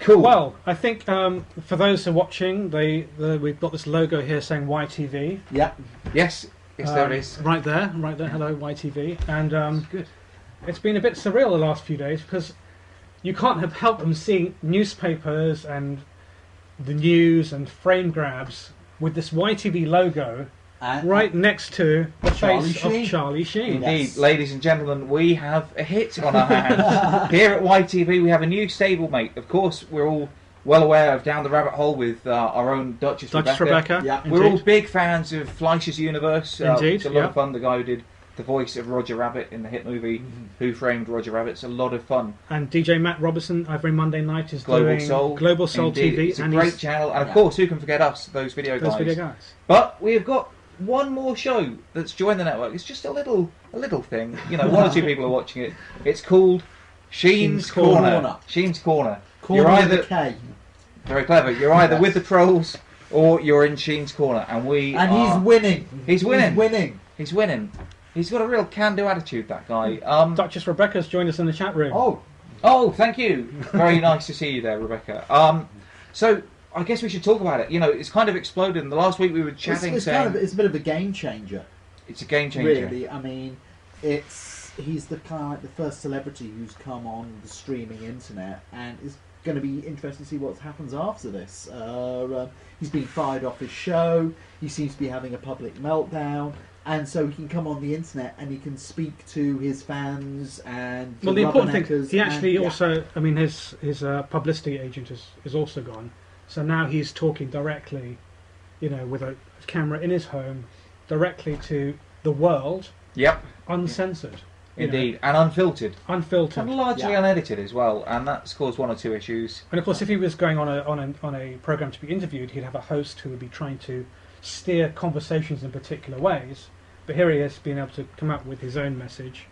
Cool. Well, I think for those who are watching, we've got this logo here saying WyTV. Yeah. Yes, there it is. Right there. Hello, WyTV. And Good. it's been a bit surreal the last few days because you can't have helped them seeing newspapers and the news and frame grabs with this WyTV logo right next to the face of Charlie Sheen. Indeed, Yes. ladies and gentlemen, we have a hit on our hands. Here at WyTV, we have a new stablemate. Of course, we're all well aware of Down the Rabbit Hole with our own Duchess Rebecca. Yeah. Indeed. We're all big fans of Fleischer's Universe. Indeed, It's a lot of fun. The guy who did the voice of Roger Rabbit in the hit movie Who Framed Roger Rabbit. It's a lot of fun. And DJ Matt Robertson every Monday night is Global doing Soul. Global Soul Indeed. TV. It's a and great channel. And of course, who can forget us, those video guys. But we've got one more show that's joined the network. It's just a little thing. You know, one or two people are watching it. It's called Sheen's Korner. Sheen's Korner. You're either K. very clever. You're either with the trolls or you're in Sheen's Korner, and he's winning. He's winning. He's winning. He's winning. He's got a real can-do attitude, that guy. Duchess Rebecca's joined us in the chat room. Oh, thank you. Very nice to see you there, Rebecca. So I guess we should talk about it. You know, it's kind of exploded. In the last week we were chatting, it's a bit of a game changer. It's a game changer. Really, I mean, he's the kind of like the first celebrity who's come on the streaming internet, and it's going to be interesting to see what happens after this. He's been fired off his show. He seems to be having a public meltdown. And so he can come on the internet and he can speak to his fans and the important thing, he actually also, I mean, his publicity agent is also gone. So now he's talking directly, you know, with a camera in his home, directly to the world. Yep. Uncensored. Indeed, and unfiltered. Unfiltered. And largely unedited as well, and that's caused one or two issues. And of course, if he was going on a program to be interviewed, he'd have a host who would be trying to steer conversations in particular ways. But here he is, being able to come up with his own message,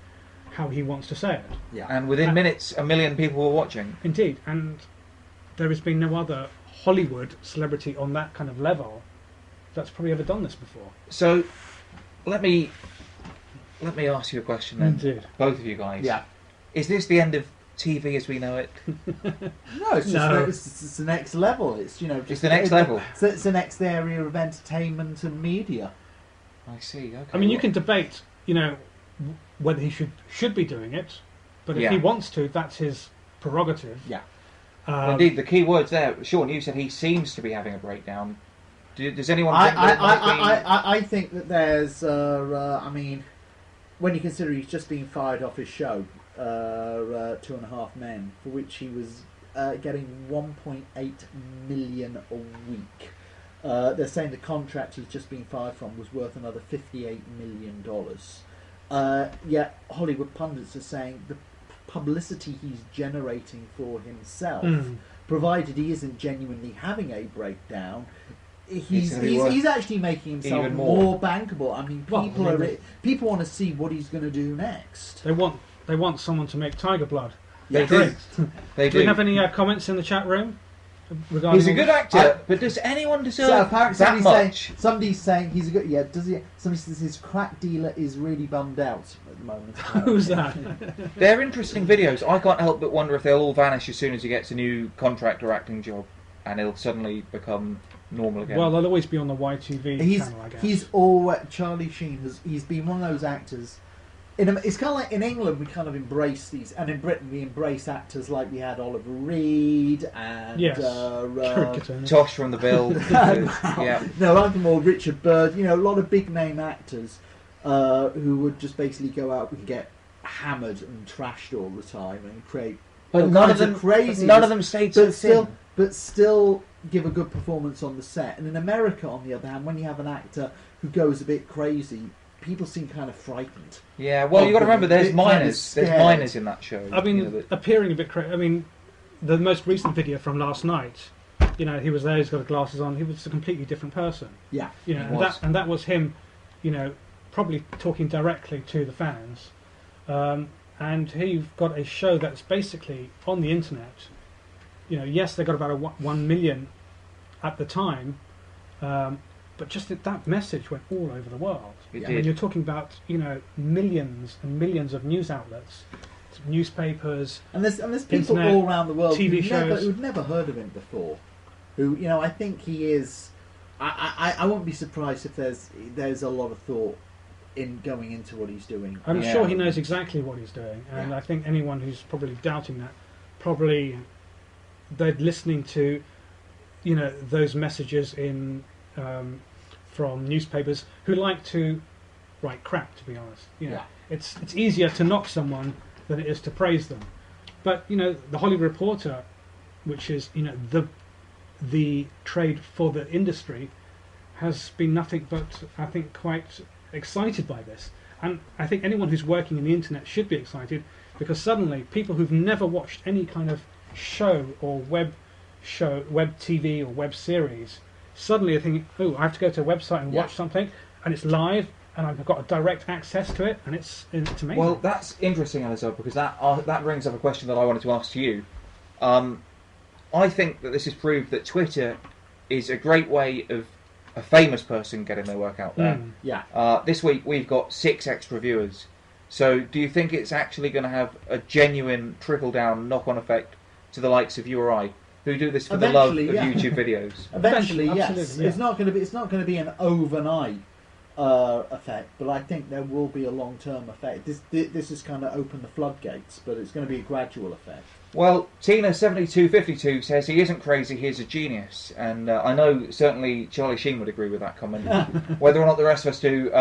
how he wants to say it. Yeah. And within minutes, 1 million people were watching. Indeed, and there has been no other Hollywood celebrity on that kind of level that's probably ever done this before. So, let me ask you a question then. Indeed. Both of you guys. Yeah. Is this the end of TV as we know it? No, it's just it's the next level. It's it's the next level. It's the next area of entertainment and media. I see. Okay. I mean, you can debate, you know, whether he should be doing it, but if he wants to, that's his prerogative. Yeah. Indeed, the key words there, Sean. You said he seems to be having a breakdown. Does anyone? I think that there's. I mean, when you consider he's just been fired off his show, 2.5 Men, for which he was getting 1.8 million a week. They're saying the contract he's just been fired from was worth another $58 million. Yet Hollywood pundits are saying the publicity he's generating for himself, provided he isn't genuinely having a breakdown, he's actually making himself more bankable. I mean, people want to see what he's going to do next. They want someone to make Tiger Blood. They do. They do. Do we have any comments in the chat room? He's a good actor, but does anyone deserve that much? Somebody's saying he's a good. Yeah, does he? Somebody says his crack dealer is really bummed out at the moment. Who's that? They're interesting videos. I can't help but wonder if they'll all vanish as soon as he gets a new contract or acting job, and he'll suddenly become normal again. Well, they'll always be on the YTV channel, I guess. He's always Charlie Sheen. He's been one of those actors. It's kind of like in England we kind of embrace these, and in Britain we embrace actors like we had Oliver Reed and Tosh from the Bill. No, I'm more Richard Bird. You know, a lot of big name actors who would just basically go out and get hammered and trashed all the time and create. But none of them stayed so thin. But still give a good performance on the set. And in America, on the other hand, when you have an actor who goes a bit crazy, people seem kind of frightened. Yeah, well, you've got to remember, there's minors. There's minors in that show. I mean, appearing a bit crazy. I mean, the most recent video from last night, you know, he was there, he's got the glasses on, he was a completely different person. Yeah. You know, and that was him, you know, probably talking directly to the fans. And he's got a show that's basically on the internet. You know, yes, they got about 1 million at the time, but just that message went all over the world. It I mean, you're talking about, you know, millions and millions of news outlets newspapers, and there's people internet, all around the world TV shows who've never heard of him before. Who, you know, I think he is. I won't be surprised if there's a lot of thought in going into what he's doing. I'm sure he knows exactly what he's doing, and I think anyone who's probably doubting that, probably they're listening to, you know, those messages in from newspapers who like to write crap. To be honest, you know, it's easier to knock someone than it is to praise them. But you know, the Hollywood Reporter, which is, you know, the trade for the industry, has been nothing but, I think, quite excited by this. And I think anyone who's working in the internet should be excited, because suddenly people who've never watched any kind of show or web TV or web series, suddenly are thinking, oh, I have to go to a website and watch something, and it's live, and I've got a direct access to it, and it's amazing. Well, that's interesting, Elisar, because that brings up a question that I wanted to ask to you. I think that this has proved that Twitter is a great way of a famous person getting their work out there. This week we've got 6 extra viewers. So do you think it's actually going to have a genuine trickle-down knock-on effect to the likes of you or I, who do this for the love of YouTube videos? Eventually, yes. Absolutely, It's not going to be an overnight effect, but I think there will be a long-term effect. This has kind of opened the floodgates, but it's going to be a gradual effect. Well, Tina7252 says he isn't crazy, he's a genius. And I know certainly Charlie Sheen would agree with that comment. Whether or not the rest of us do,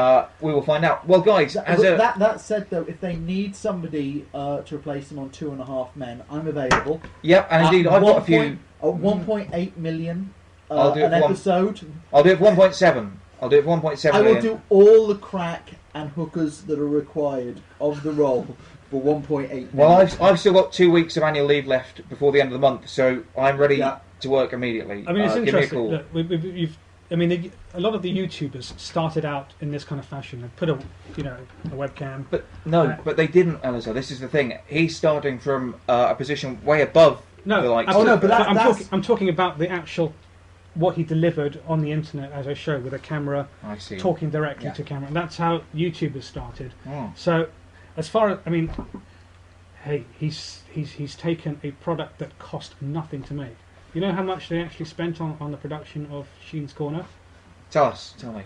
we will find out. Well, guys, that said, though, if they need somebody to replace them on 2.5 Men, I'm available. Yep, and indeed, I've got a few. 1.8 million I'll do an episode. I'll do it 1.7. I'll do it 1.7 I will million. do all the crack and hookers that are required of the role for 1.8 million. Well, I've still got 2 weeks of annual leave left before the end of the month, so I'm ready to work immediately. I mean, it's interesting. Give me a call. Look, a lot of the YouTubers started out in this kind of fashion. They put a webcam. But but they didn't, Elisar. This is the thing. He's starting from a position way above. I'm talking about the actual what he delivered on the internet as a show with a camera, talking directly to camera. And that's how YouTubers started. So, as far as hey, he's taken a product that cost nothing to make. You know how much they actually spent on the production of Sheen's Korner? Tell me.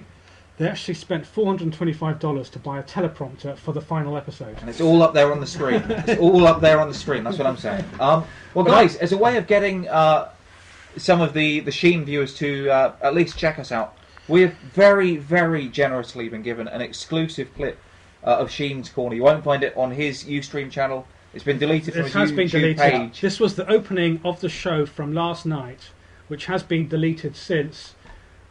They actually spent $425 to buy a teleprompter for the final episode. And it's all up there on the screen. It's all up there on the screen. That's what I'm saying. Well, guys, as a way of getting some of the Sheen viewers to at least check us out, we have very, very generously been given an exclusive clip of Sheen's Korner. You won't find it on his Ustream channel. It's been deleted from his YouTube page. This was the opening of the show from last night, which has been deleted since.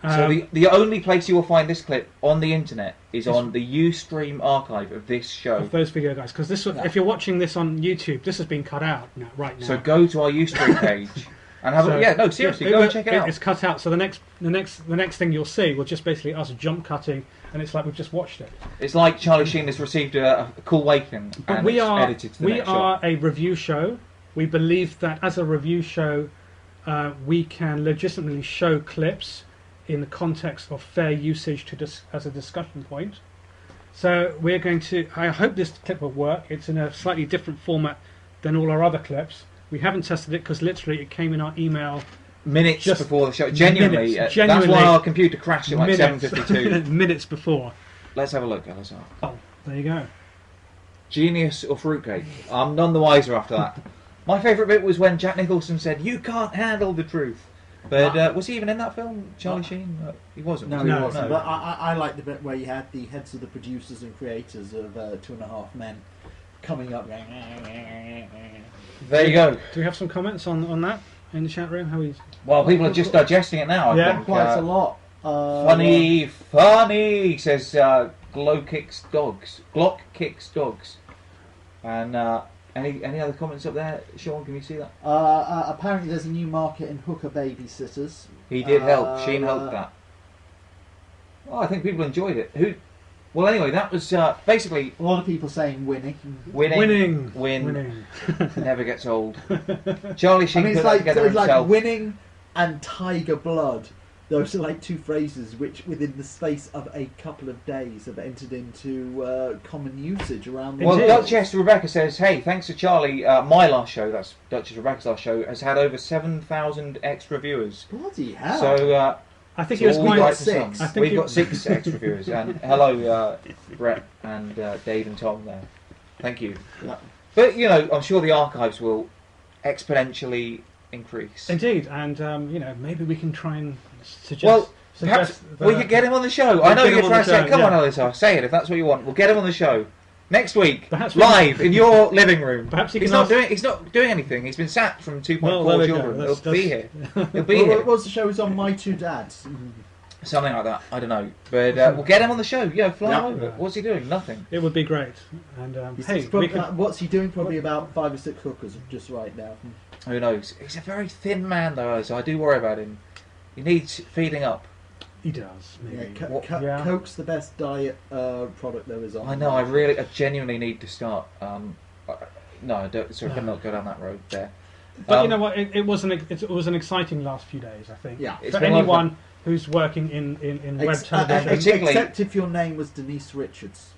So the only place you will find this clip on the internet is on the Ustream archive of this show. Of those video guys, because this, if you're watching this on YouTube, this has been cut out right now. So go to our Ustream page and have a look. Seriously, go and check it out. It's cut out, so the next thing you'll see will just basically us jump cutting, and it's like we've just watched it. It's like Charlie Sheen has received a cool waking, but and we it's are edited to the next shot. a review show. We believe that as a review show, we can legitimately show clips in the context of fair usage as a discussion point. So we're going to, I hope this clip will work. It's in a slightly different format than all our other clips. We haven't tested it because literally it came in our email minutes before the show. Genuinely, that's why our computer crashed at like 7:52. Minutes before. Let's have a look, Elisar. Oh, there you go. Genius or fruitcake? I'm none the wiser after that. My favourite bit was when Jack Nicholson said, "You can't handle the truth." But was he even in that film, Charlie Sheen? He wasn't. No, he wasn't. But I like the bit where you had the heads of the producers and creators of 2.5 Men coming up. There you go. Do we have some comments on that in the chat room? Well, people are just digesting it now. I think. Quite a lot. Funny, says Glock kicks dogs. And any other comments up there, Sean? Can you see that? Apparently, there's a new market in hooker babysitters. He did help. Sheen helped that. Well, I think people enjoyed it. Well, anyway, that was basically a lot of people saying winning. Never gets old. Charlie Sheen put that together himself. Like winning and Tiger Blood those are like two phrases which, within the space of a couple of days, have entered into common usage around the world. world. Duchess Rebecca says, "Hey, thanks to Charlie, my last show, that's Duchess Rebecca's last show, has had over 7,000 extra viewers." Bloody hell! So I think it was quite six. We've got 6 extra viewers, and hello, Brett and Dave and Tom there. Thank you. But I'm sure the archives will exponentially increase. Indeed, and maybe we can try and suggest. Well, perhaps we could get him on the show. I know you're trying to say, come on, Elisar, say it if that's what you want. We'll get him on the show next week, live in your living room. Perhaps he's not doing anything. He's been sacked from 2.4 children. He'll be here. He'll be here. What was the show? It was on My Two Dads. Something like that. I don't know, but we'll get him on the show. Fly over. What's he doing? Nothing. It would be great. And what's he doing? Probably about 5 or 6 hookers just right now. Who knows? He's a very thin man, though, so I do worry about him. He needs feeding up. He does. Maybe. Coke's the best diet product there is on. I know. I genuinely need to start. No, I don't. So I cannot go down that road there. But you know what? It was an exciting last few days. I think. Yeah. For anyone who's working in web television, except if your name was Denise Richards.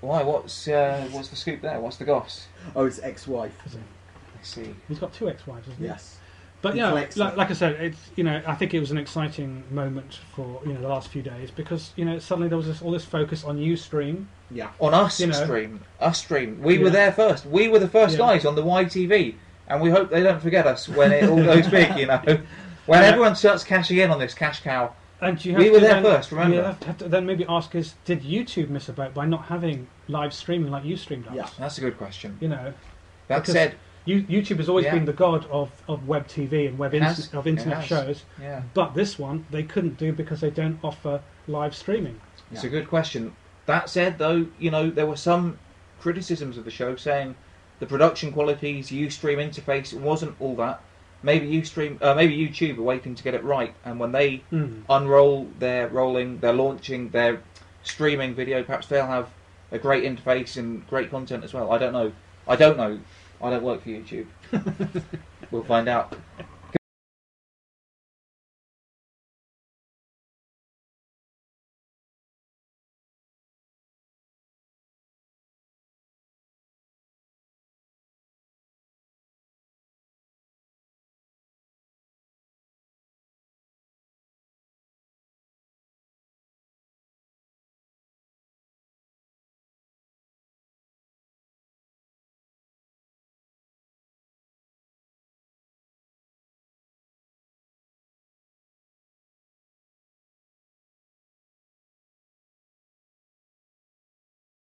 Why? What's the scoop there? What's the goss? Oh, it's ex-wife. I see. He's got 2 ex-wives, hasn't he? Yes. But like I said, it's I think it was an exciting moment for the last few days because suddenly there was all this focus on Ustream. Yeah. On us stream. We were there first. We were the first guys on the WyTV, and we hope they don't forget us when it all goes big. When everyone starts cashing in on this cash cow. And we were there first. Remember. You have to then maybe ask us: did YouTube miss a boat by not having live streaming like Ustream does? Yeah, that's a good question. That said. YouTube has always been the god of web TV and internet shows, but this one they couldn't do because they don't offer live streaming. It's a good question. That said, though, there were some criticisms of the show saying the production qualities, Ustream interface wasn't all that. Maybe YouTube are waiting to get it right, and when they unroll their launching their streaming video, perhaps they'll have a great interface and great content as well. I don't know. I don't work for YouTube. We'll find out.